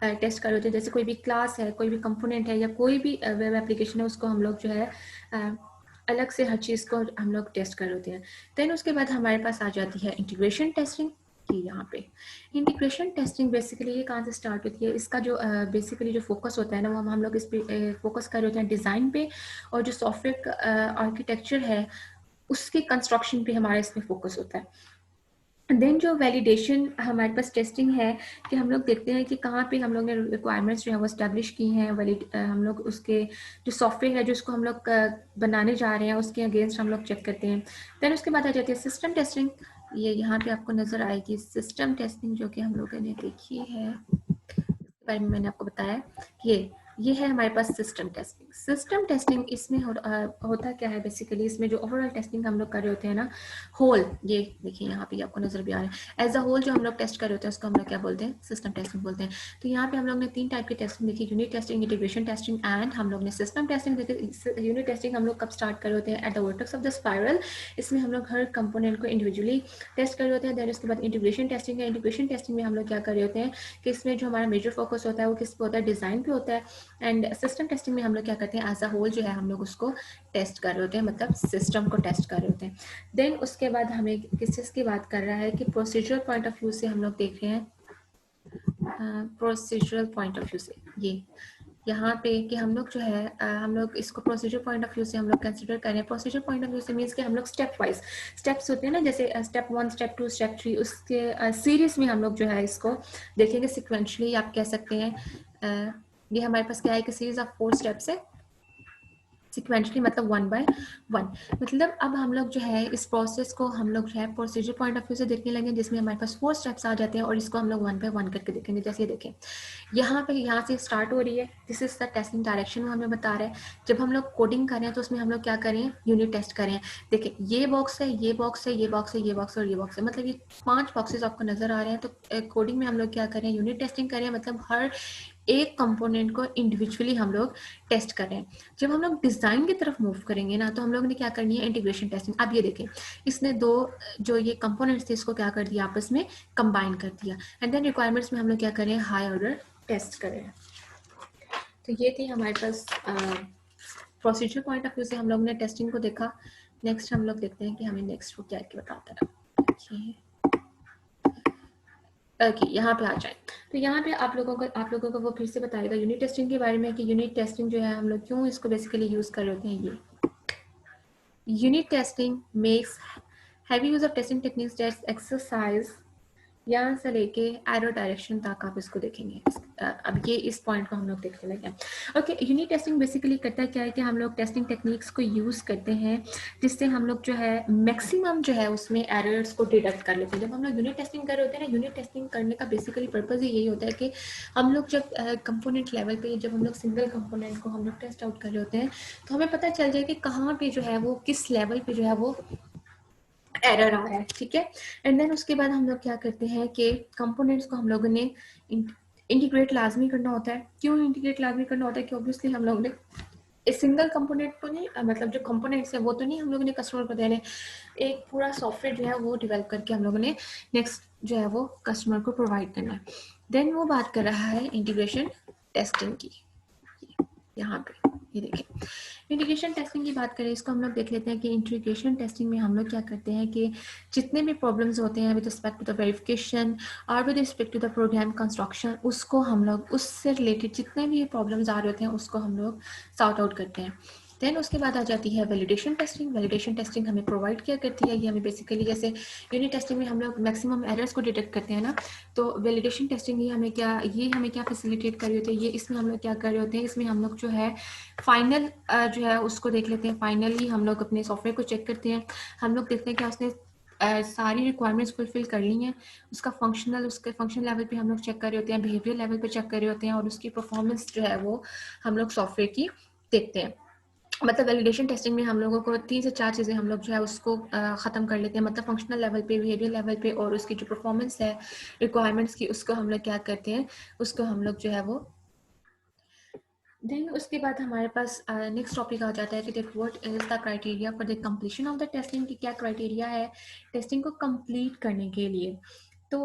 टेस्ट कर रहे होते हैं। जैसे कोई भी क्लास है, कोई भी कंपोनेंट है या कोई भी वेब एप्लीकेशन है, उसको हम लोग जो है अलग से हर चीज़ को हम लोग टेस्ट कर रहे होते हैं। देन उसके बाद हमारे पास आ जाती है इंटीग्रेशन टेस्टिंग की। यहाँ पे इंटीग्रेशन टेस्टिंग बेसिकली ये कहाँ से स्टार्ट होती है, इसका जो बेसिकली जो फोकस होता है ना, वो हम लोग इस पे फोकस कर रहे होते हैं डिज़ाइन पे, और जो सॉफ्टवेयर आर्किटेक्चर है उसके कंस्ट्रक्शन पे हमारा इसमें फोकस होता है। देन जो वैलिडेशन हमारे पास टेस्टिंग है कि हम लोग देखते हैं कि कहाँ पे हम लोग ने रिक्वायरमेंट्स जो है वो इस्टेब्लिश की हैं, हम लोग उसके जो सॉफ्टवेयर है जो उसको हम लोग बनाने जा रहे हैं उसके अगेंस्ट हम लोग चेक करते हैं। देन उसके बाद आ जाती है सिस्टम टेस्टिंग। ये यहाँ पे आपको नज़र आएगी सिस्टम टेस्टिंग, जो कि हम लोगों ने देखी है, इसके बारे में मैंने आपको बताया। ये है हमारे पास सिस्टम टेस्टिंग। सिस्टम टेस्टिंग इसमें होता क्या है बेसिकली, इसमें जो ओवरऑल टेस्टिंग हम लोग कर रहे होते हैं ना, होल, ये देखिए यहाँ पे आपको नजर भी आ रहा है, एज अ होल जो हम लोग टेस्ट कर रहे होते हैं उसको हम लोग क्या बोलते हैं, सिस्टम टेस्टिंग बोलते हैं। तो यहाँ पे हम लोग ने 3 टाइप की टेस्टिंग देखी, unit testing, integration testing and हम लोग ने सिस्टम टेस्टिंग देखी। यूनिट टेस्टिंग हम लोग कब स्टार्ट कर रहे होते हैं, at the vertex of the spiral. इसमें हम लोग हर कंपोनेंट को इंडिविजुअली टेस्ट कर रहे होते हैं। देन उसके बाद इंटीग्रेशन टेस्टिंग है। इंटीग्रेशन टेस्टिंग में हम लोग क्या कर रहे होते हैं कि इसमें जो हमारा मेजर फोकस होता है वो किस पे होता है, डिज़ाइन पे होता है। एंड सिस्टम टेस्टिंग में हम लोग क्या करते हैं, एज अ होल जो है हम लोग उसको टेस्ट कर रहे होते हैं, मतलब सिस्टम को टेस्ट कर रहे होते हैं। देन उसके बाद हमें किस चीज़ की बात कर रहा है कि प्रोसीजरल पॉइंट ऑफ व्यू से हम लोग देख रहे हैं, प्रोसीजरल पॉइंट ऑफ व्यू से ये यहाँ पे कि हम लोग जो है हम लोग इसको प्रोसीजर पॉइंट ऑफ व्यू से हम लोग कंसिडर करें। प्रोसीजर पॉइंट ऑफ व्यू से मीन्स कि हम लोग स्टेप वाइज स्टेप्स होते हैं ना, जैसे स्टेप 1, स्टेप 2, स्टेप 3, उसके सीरीज में हम लोग जो है इसको देखेंगे सिक्वेंशली आप कह सकते हैं। ये हमारे पास क्या है कि सीरीज ऑफ 4 स्टेप्स है, सिक्वेंशली मतलब 1 by 1। मतलब अब हम लोग जो है इस प्रोसेस को हम लोग जो है प्रोसीजर पॉइंट ऑफ व्यू से देखने लगे, जिसमें हमारे पास 4 स्टेप्स आ जाते हैं और इसको हम लोग 1 by 1 करके देखेंगे। जैसे ये देखें, यहाँ से स्टार्ट हो रही है, this is the testing direction, वो हमें बता रहा है। जब हम लोग कोडिंग करें तो उसमें हम लोग क्या करें, यूनिट टेस्ट करें। देखिए ये बॉक्स है, ये बॉक्स है, ये बॉक्स है, ये बॉक्स और ये बॉक्स है, मतलब ये 5 बॉक्सेस आपको नजर आ रहे हैं। तो कोडिंग में हम लोग क्या करें, यूनिट टेस्टिंग करें, मतलब हर एक कंपोनेंट को इंडिविजुअली हम लोग टेस्ट कर रहे हैं। जब हम लोग डिज़ाइन की तरफ मूव करेंगे ना, तो हम लोग ने क्या करनी है, इंटीग्रेशन टेस्टिंग। अब ये देखें, इसने दो जो ये कंपोनेंट्स थे इसको क्या कर दिया, आपस में कंबाइन कर दिया, एंड देन रिक्वायरमेंट्स में हम लोग क्या करें, हाई ऑर्डर टेस्ट करें। तो ये थी हमारे पास प्रोसीजर पॉइंट ऑफ व्यू से हम लोग ने टेस्टिंग को देखा। नेक्स्ट हम लोग देखते हैं कि हमें नेक्स्ट वो क्या क्या बताता है। ओके, यहाँ पे आ जाए। तो यहाँ पे आप लोगों को वो फिर से बताएगा यूनिट टेस्टिंग के बारे में कि यूनिट टेस्टिंग जो है हम लोग क्यों इसको बेसिकली यूज़ कर रहे होते हैं। ये unit testing makes heavy use of testing techniques that exercise, यहाँ से लेके एरो डायरेक्शन तक आप इसको देखेंगे। अब ये इस पॉइंट को हम लोग देखने लगे। ओके, यूनिट टेस्टिंग बेसिकली करता क्या है कि हम लोग टेस्टिंग टेक्निक्स को यूज़ करते हैं जिससे हम लोग जो है मैक्सिमम जो है उसमें एरर्स को डिटेक्ट कर लेते हैं। जब हम लोग यूनिट टेस्टिंग कर रहे होते हैं ना, यूनिट टेस्टिंग करने का बेसिकली पर्पज़ ही यही होता है कि हम लोग जब कंपोनेंट लेवल पे, जब हम लोग सिंगल कंपोनेंट को हम लोग टेस्ट आउट कर रहे होते हैं, तो हमें पता चल जाए कि कहाँ पे जो है वो किस लेवल पे जो है वो एरर आ रहा है, ठीक है। एंड देन उसके बाद हम लोग क्या करते हैं कि कंपोनेंट्स को हम लोगों ने इंटीग्रेट लाजमी करना होता है। क्यों इंटीग्रेट लाजमी करना होता है कि ऑब्वियसली हम लोग ने इस सिंगल कंपोनेंट को नहीं, मतलब जो कंपोनेंट्स है वो तो नहीं हम लोगों ने कस्टमर को देने, एक पूरा सॉफ्टवेयर जो है वो डेवलप करके हम लोगों ने नेक्स्ट जो है वो कस्टमर को प्रोवाइड करना है। देन वो बात कर रहा है इंटीग्रेशन टेस्टिंग की। यहाँ पे ये देखिए, इंटीग्रेशन टेस्टिंग की बात करें, इसको हम लोग देख लेते हैं कि इंटीग्रेशन टेस्टिंग में हम लोग क्या करते हैं कि जितने भी प्रॉब्लम्स होते हैं with respect to the verification और with respect to the program construction, उसको हम लोग उससे रिलेटेड जितने भी प्रॉब्लम्स आ रहे होते हैं उसको हम लोग सॉर्ट आउट करते हैं। देन उसके बाद आ जाती है वैलिडेशन टेस्टिंग। वैलिडेशन टेस्टिंग हमें प्रोवाइड क्या करती है, ये हमें बेसिकली जैसे यूनिट टेस्टिंग में हम लोग मैक्सिमम एरर्स को डिटेक्ट करते हैं ना, तो वैलिडेशन टेस्टिंग ये हमें क्या फैसिलिटेट कर रही होती है। ये इसमें हम लोग क्या कर रहे होते हैं, इसमें हम लोग जो है फाइनल जो है उसको देख लेते हैं। फाइनली हम लोग अपने सॉफ्टवेयर को चेक करते हैं, हम लोग देखते हैं कि उसने सारी रिक्वायरमेंट्स फुलफिल कर ली हैं। उसके फंक्शन लेवल पे हम लोग चेक कर रहे होते हैं, बिहेवियर लेवल पे चेक कर रहे होते हैं, और उसकी परफॉर्मेंस जो है वो हम लोग सॉफ्टवेयर की देखते हैं। मतलब वैलिडेशन टेस्टिंग में हम लोगों को 3 से 4 चीज़ें हम लोग जो है उसको ख़त्म कर लेते हैं। मतलब फंक्शनल लेवल पे, बिहेवियर लेवल पे, और उसकी जो परफॉर्मेंस है रिक्वायरमेंट्स की, उसको हम लोग क्या करते हैं, उसको हम लोग जो है वो। देन उसके बाद हमारे पास नेक्स्ट टॉपिक आ जाता है कि what is the criteria for the completion of the testing, की क्या क्राइटेरिया है टेस्टिंग को कंप्लीट करने के लिए। तो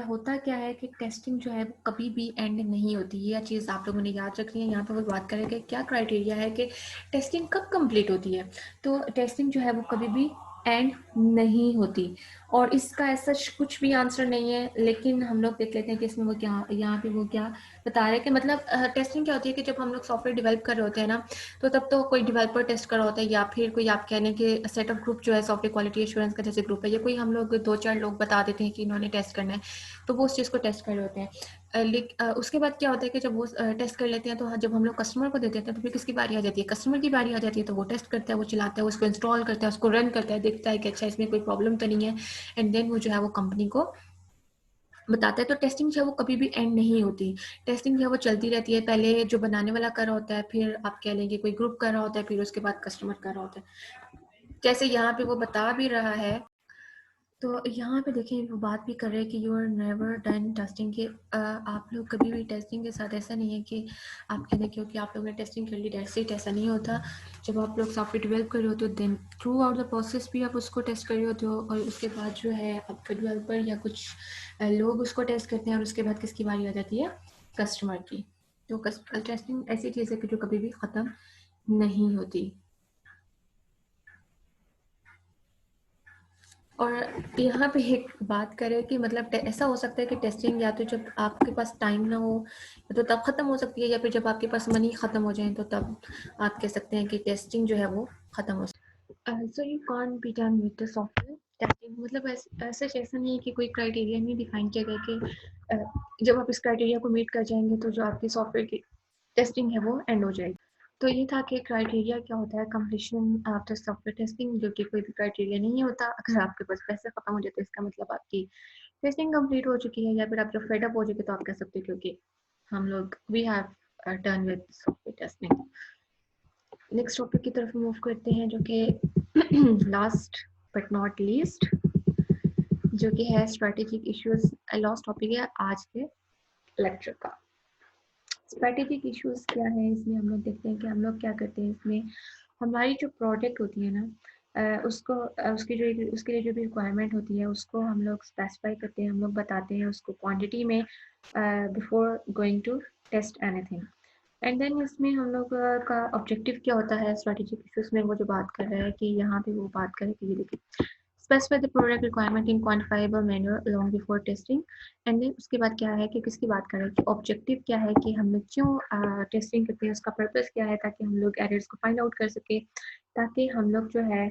होता क्या है कि टेस्टिंग जो है वो कभी भी एंड नहीं होती है, यह चीज़ आप लोगों ने याद रखनी है। यहाँ पर वो बात करें कि क्या क्राइटेरिया है कि टेस्टिंग कब कंप्लीट होती है। तो टेस्टिंग जो है वो कभी भी एंड नहीं होती, और इसका ऐसा कुछ भी आंसर नहीं है। लेकिन हम लोग देख लेते हैं कि इसमें वो क्या, यहाँ पे वो क्या बता रहे हैं कि मतलब टेस्टिंग क्या होती है कि जब हम लोग सॉफ्टवेयर डेवलप कर रहे होते हैं ना, तो तब तो कोई डेवलपर टेस्ट कर रहा होता है, या फिर कोई आप कह लें कि सेट ऑफ ग्रुप जो है सॉफ्टवेयर क्वालिटी एश्योरेंस का जैसे ग्रुप है, या कोई हम लोग 2-4 लोग बता देते हैं कि इन्होंने टेस्ट करना है, तो वो उस चीज़ को टेस्ट कर रहे होते हैं। उसके बाद क्या होता है कि जब वो टेस्ट कर लेते हैं, तो जब हम लोग कस्टमर को दे देते हैं, तो फिर किसकी बारी आ जाती है, कस्टमर की बारी आ जाती है। तो वो टेस्ट करता है, वो चलाता है, उसको इंस्टॉल करता है, उसको रन करता है, देखता है कि अच्छा इसमें कोई प्रॉब्लम तो नहीं है, एंड देन वो जो है वो कंपनी को बताता है। तो टेस्टिंग जो है वो कभी भी एंड नहीं होती, टेस्टिंग जो है वो चलती रहती है। पहले जो बनाने वाला कर रहा होता है, फिर आप कह लेंगे कोई ग्रुप कर रहा होता है, फिर उसके बाद कस्टमर कर रहा होता है। जैसे यहाँ पे वो बता भी रहा है, तो यहाँ पे देखिए वो बात भी कर रहे हैं कि you are never done testing, के आप लोग कभी भी टेस्टिंग के साथ, ऐसा नहीं है कि आप कहते क्योंकि आप लोगों ने टेस्टिंग कर ली दैट्स इट, ऐसा नहीं होता। जब आप लोग सॉफ्टवेयर डेवलप कर रहे होते हो, then throughout the process भी आप उसको टेस्ट कर रहे होते हो, और उसके बाद जो है आपका डेवलपर या कुछ लोग उसको टेस्ट करते हैं, और उसके बाद किसकी बारी आ जाती है, कस्टमर की। तो टेस्टिंग ऐसी चीज़ है कि जो कभी भी ख़त्म नहीं होती। और यहाँ पे एक बात करें कि मतलब ऐसा हो सकता है कि टेस्टिंग या तो जब आपके पास टाइम ना हो तो तब ख़त्म हो सकती है, या फिर जब आपके पास मनी ख़त्म हो जाए तो तब आप कह सकते हैं कि टेस्टिंग जो है वो ख़त्म हो सकती है। So you can't be done with the software testing, मतलब ऐसा नहीं है कि कोई क्राइटेरिया नहीं डिफाइन किया गया कि जब आप इस क्राइटेरिया को मीट कर जाएंगे तो जो आपकी सॉफ्टवेयर की टेस्टिंग है वो एंड हो जाएगी। तो ये था कि क्राइटेरिया क्या होता है कंप्लीशन आफ्टर सॉफ्टवेयर टेस्टिंग, जो कि कोई भी क्राइटेरिया नहीं होता। अगर आपके पास पैसे खत्म हो जाए तो इसका मतलब आपकी टेस्टिंग कंप्लीट हो चुकी है, या फिर आप जब फेड अप हो चुके तो आप कह सकते हो क्योंकि हम लोग we have done with software testing. Next topic की तरफ मूव करते हैं, जो कि लास्ट बट नॉट लीस्ट, जो कि है स्ट्रेटेजिक इश्यूज। लास्ट टॉपिक है आज के लेक्चर का। स्ट्रेटेजिक इश्यूज क्या है इसमें हम लोग देखते हैं कि हम लोग क्या करते हैं इसमें। हमारी जो प्रोडक्ट होती है ना, उसके लिए जो भी रिक्वायरमेंट होती है उसको हम लोग स्पेसिफाई करते हैं, हम लोग बताते हैं उसको क्वांटिटी में before going to test anything. And then इसमें हम लोग का ऑब्जेक्टिव क्या होता है स्ट्रेटेजिक इश्यूज में, वो जो बात कर रहा है कि यहाँ पे वो बात करें कि ये देखिए specify the product requirement in quantifiable manner long before testing। And then उसके बाद क्या है कि किसकी बात करें कि ऑब्जेक्टिव क्या है कि हम लोग क्यों टेस्टिंग करते हैं, उसका पर्पस क्या है, ताकि हम लोग एरर्स को फाइंड आउट कर सके, ताकि हम लोग जो है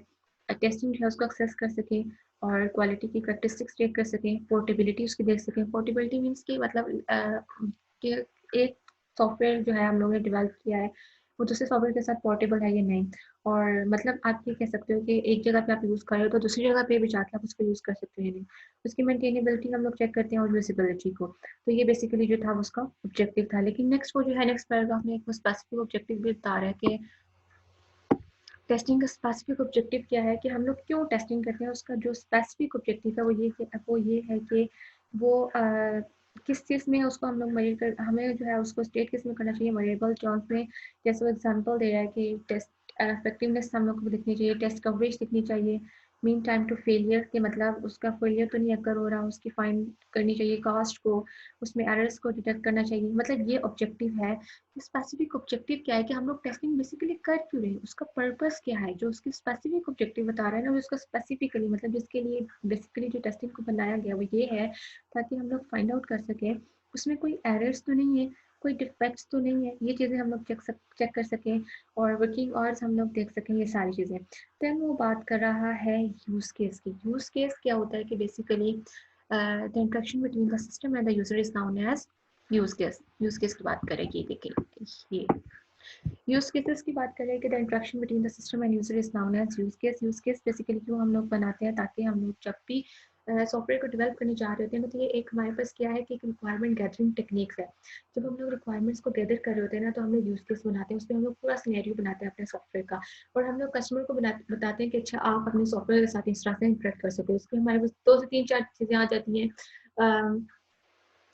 टेस्टिंग जो है उसको एक्सेस कर सके और क्वालिटी की करेक्टरिस्टिक्स चेक कर सकें, पोर्टेबिलिटी उसकी देख सकें। पोर्टेबिलिटी मीन्स कि मतलब कि एक सॉफ्टवेयर जो है हम लोगों ने डेवलप किया है वो दूसरे सॉफ्टवेयर के साथ पोर्टेबल है या नहीं। और मतलब आप ये कह सकते हो कि एक जगह पे आप यूज़ कर रहे हो तो दूसरी जगह पे भी जाके आप उसको यूज़ कर सकते हो या नहीं। उसकी मेंटेनेबिलिटी हम लोग चेक करते हैं और यूजिबिलिटी को। तो ये बेसिकली जो था उसका ऑब्जेक्टिव था। लेकिन नेक्स्ट वो जो है नेक्स्ट पैराग्राफ में एक स्पेसिफिक ऑब्जेक्टिव भी बता रहा है कि टेस्टिंग का स्पेसिफिक ऑब्जेक्टिव क्या है, कि हम लोग क्यों टेस्टिंग करते हैं। उसका जो स्पेसिफिक ऑब्जेक्टिव है वो ये है कि वो किस चीज़ में उसको हम लोग मेजर कर, हमें जो है उसको स्टेट किस में करना चाहिए, वेरिएबल टर्म्स में। जैसे वो एग्जांपल दे रहा है कि टेस्ट इफेक्टिवनेस हम लोग को दिखनी चाहिए, टेस्ट कवरेज दिखनी चाहिए, मीन टाइम टू फेलियर के मतलब उसका फेलियर तो नहीं अकर हो रहा, उसकी फाइंड करनी चाहिए, कास्ट को, उसमें एरर्स को डिटेक्ट करना चाहिए। मतलब ये ऑब्जेक्टिव है। स्पेसिफिक ऑब्जेक्टिव क्या है कि हम लोग टेस्टिंग बेसिकली कर क्यों रहे हैं, उसका पर्पस क्या है, जो उसकी स्पेसिफिक ऑब्जेक्टिव बता रहा है ना, उसका स्पेसिफिकली मतलब जिसके लिए बेसिकली जो टेस्टिंग को बनाया गया वो ये है ताकि हम लोग फाइंड आउट कर सकें उसमें कोई एरर्स तो नहीं है, कोई डिफेक्ट्स तो नहीं है, ये चीज़ें हम लोग चेक कर सकें और वर्किंग आवर्स हम लोग देख सकें, ये सारी चीज़ें। देन वो बात कर रहा है यूज़ केस की। यूज़ केस क्या होता है कि basically the interaction between the system and the user is known as use case. Use case की बात करेंगे, देखिए ये यूज केसेस की बात करें कि the interaction between the system and user is known as use case. Use case basically क्यों हम लोग बनाते हैं, ताकि हम लोग जब भी सॉफ्टवेयर को डेवलप करने जा रहे होते हैं तो ये एक हमारे पास क्या है कि एक रिक्वायरमेंट गैदरिंग टेक्निक्स है। जब हम लोग रिक्वायरमेंट्स को गैदर कर रहे होते हैं ना तो हम लोग यूज केस बनाते हैं, उसमें हम लोग पूरा सिनेरियो बनाते हैं अपने सॉफ्टवेयर का, और हम लोग कस्टमर को बताते हैं कि अच्छा आप अपने सॉफ्टवेयर के साथ इस तरह से इंटरेक्ट कर सको। उसके हमारे पास 2 से 3 4 चीज़ें आ जाती हैं।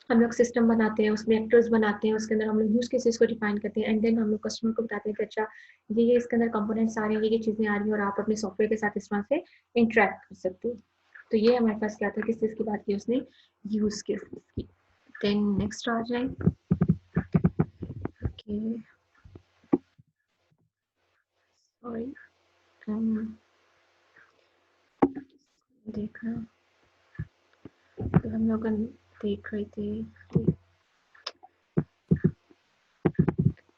हम लोग सिस्टम बनाते हैं, उसमें एक्टर्स बनाते हैं, उसके अंदर हम लोग यूज केसेस को डिफाइन करते हैं, एंड देन हम लोग कस्टमर को बताते हैं कि अच्छा ये इसके अंदर कंपोनेंट्स आ रहे हैं, ये चीज़ें आ रही हैं और आप अपने सॉफ्टवेयर के साथ इस तरह से इंटरेक्ट कर सकते हो। तो ये हमारे पास क्या था, किस चीज़ की बात की उसने, यूज केसेस की। देन नेक्स्ट आ जाए कि सॉरी देखना, तो हम लोग देख रहे थे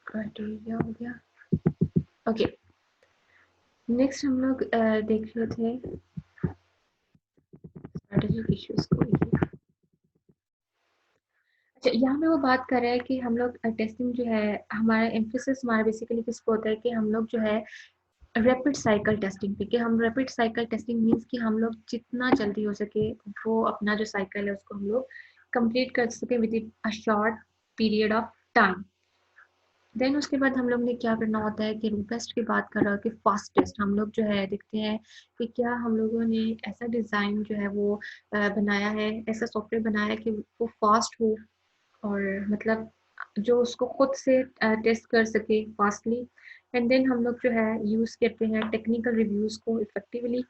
क्राइटेरिया हो गया। ओके, नेक्स्ट हम लोग देख रहे थे स्ट्रेटेजिक इश्यूज को। अच्छा, यहाँ पे वो बात कर रहे हैं कि हम लोग टेस्टिंग जो है हमारा एम्फेसिस हमारा बेसिकली किस पे होता है कि हम लोग जो है रैपिड साइकिल टेस्टिंग पे, कि हम रैपिड साइकिल टेस्टिंग मीन्स कि हम लोग जितना जल्दी हो सके वो अपना जो साइकिल है उसको हम लोग कंप्लीट कर सके with a short period of time. Then उसके बाद हम लोग ने क्या करना होता है कि रूपेस्ट की बात कर रहा है कि फास्टेस्ट। हम लोग जो है देखते हैं कि क्या हम लोगों ने ऐसा डिज़ाइन जो है वो बनाया है, ऐसा सॉफ्टवेयर बनाया है कि वो फास्ट हो और मतलब जो उसको खुद से टेस्ट कर सके फास्टली। एंड देन हम लोग जो है यूज़ करते हैं टेक्निकल रिव्यूज़ को इफेक्टिवली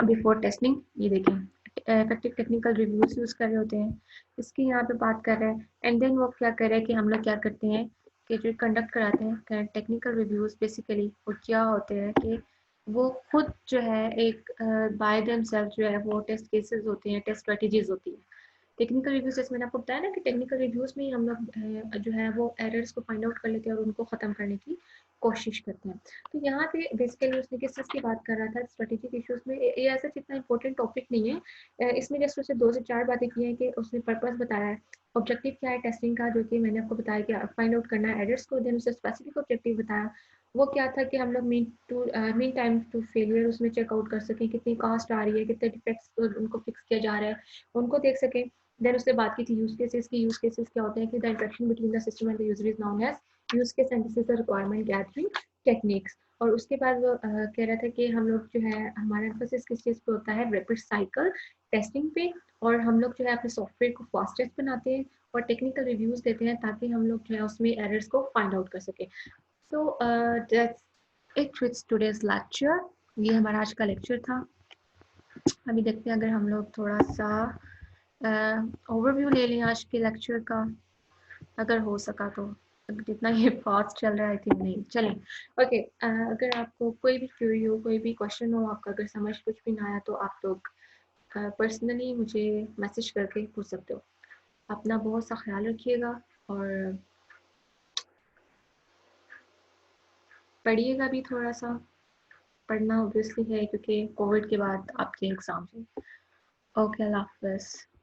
बिफोर टेस्टिंग। ये देखें इफेक्टिव टेक्निकल रिव्यूज़ यूज़ कर रहे होते हैं, इसकी यहाँ पे बात कर रहे हैं। एंड देन वो क्या कर रहे हैं कि हम लोग क्या करते हैं कि जो कंडक्ट कराते हैं टेक्निकल रिव्यूज़, बेसिकली वो क्या होते हैं कि वो खुद जो है एक बाय देमसेल्फ जो है वो टेस्ट केसेस होते हैं, टेस्ट स्ट्रेटजीज होती है। टेक्निकल रिव्यूज जैसे मैंने आपको बताया ना कि टेक्निकल रिव्यूज में ही हम लोग जो है वो एरर्स को फाइंड आउट कर लेते हैं और उनको ख़त्म करने की कोशिश करते हैं। तो यहाँ पे बेसिकली उसने किस चीज़ की बात कर रहा था स्ट्रेटेजिक इश्यूज में, ये ऐसा इतना इंपॉर्टेंट टॉपिक नहीं है। इसमें जस्ट उसने 2 से 4 बातें की हैं कि उसने पर्पस बताया है, ऑब्जेक्टिव क्या है टेस्टिंग का, जो कि मैंने आपको बताया कि फाइंड आउट करना है एरर्स को। देन उसे स्पेसिफिक ऑब्जेक्टिव बताया, वो क्या था कि हम लोग मीन टाइम टू फेलियर उसमें चेकआउट कर सकें, कितनी कास्ट आ रही है, कितने डिफेक्ट्स उनको फिक्स किया जा रहा है, उनको देख सकें। देन उससे बात की थी यूज केसेस की। यूज केसेस क्या होते हैं कि the interaction between the system and the user is known as use case, and this is the requirement gathering techniques. और उसके बाद वो कह रहा था कि हम लोग जो है हमारा एम्फोसिस किस चीज़ पे होता है, रैपिड साइकिल टेस्टिंग पे, और हम लोग जो है अपने सॉफ्टवेयर को फास्टेस्ट बनाते हैं और टेक्निकल रिव्यूज़ देते हैं ताकि हम लोग जो है उसमें एरर्स को फाइंड आउट कर सकें। So that's it with today's lecture. ये हमारा आज का लेक्चर था। अभी देखते हैं अगर हम लोग थोड़ा सा ओवरव्यू ले लें आज के लेक्चर का, अगर हो सका तो। जितना ये फास्ट चल रहा है आई थिंक नहीं चलें। ओके, अगर आपको कोई भी क्वेरी हो, कोई भी क्वेश्चन हो, आपका अगर समझ कुछ भी ना आया तो आप लोग पर्सनली मुझे मैसेज करके पूछ सकते हो। अपना बहुत सा ख्याल रखिएगा और पढ़िएगा भी थोड़ा सा। पढ़ना ऑब्वियसली है क्योंकि कोविड के बाद आपके एग्जाम्स हैं। ओके, अल्लाह हाफ़िज़।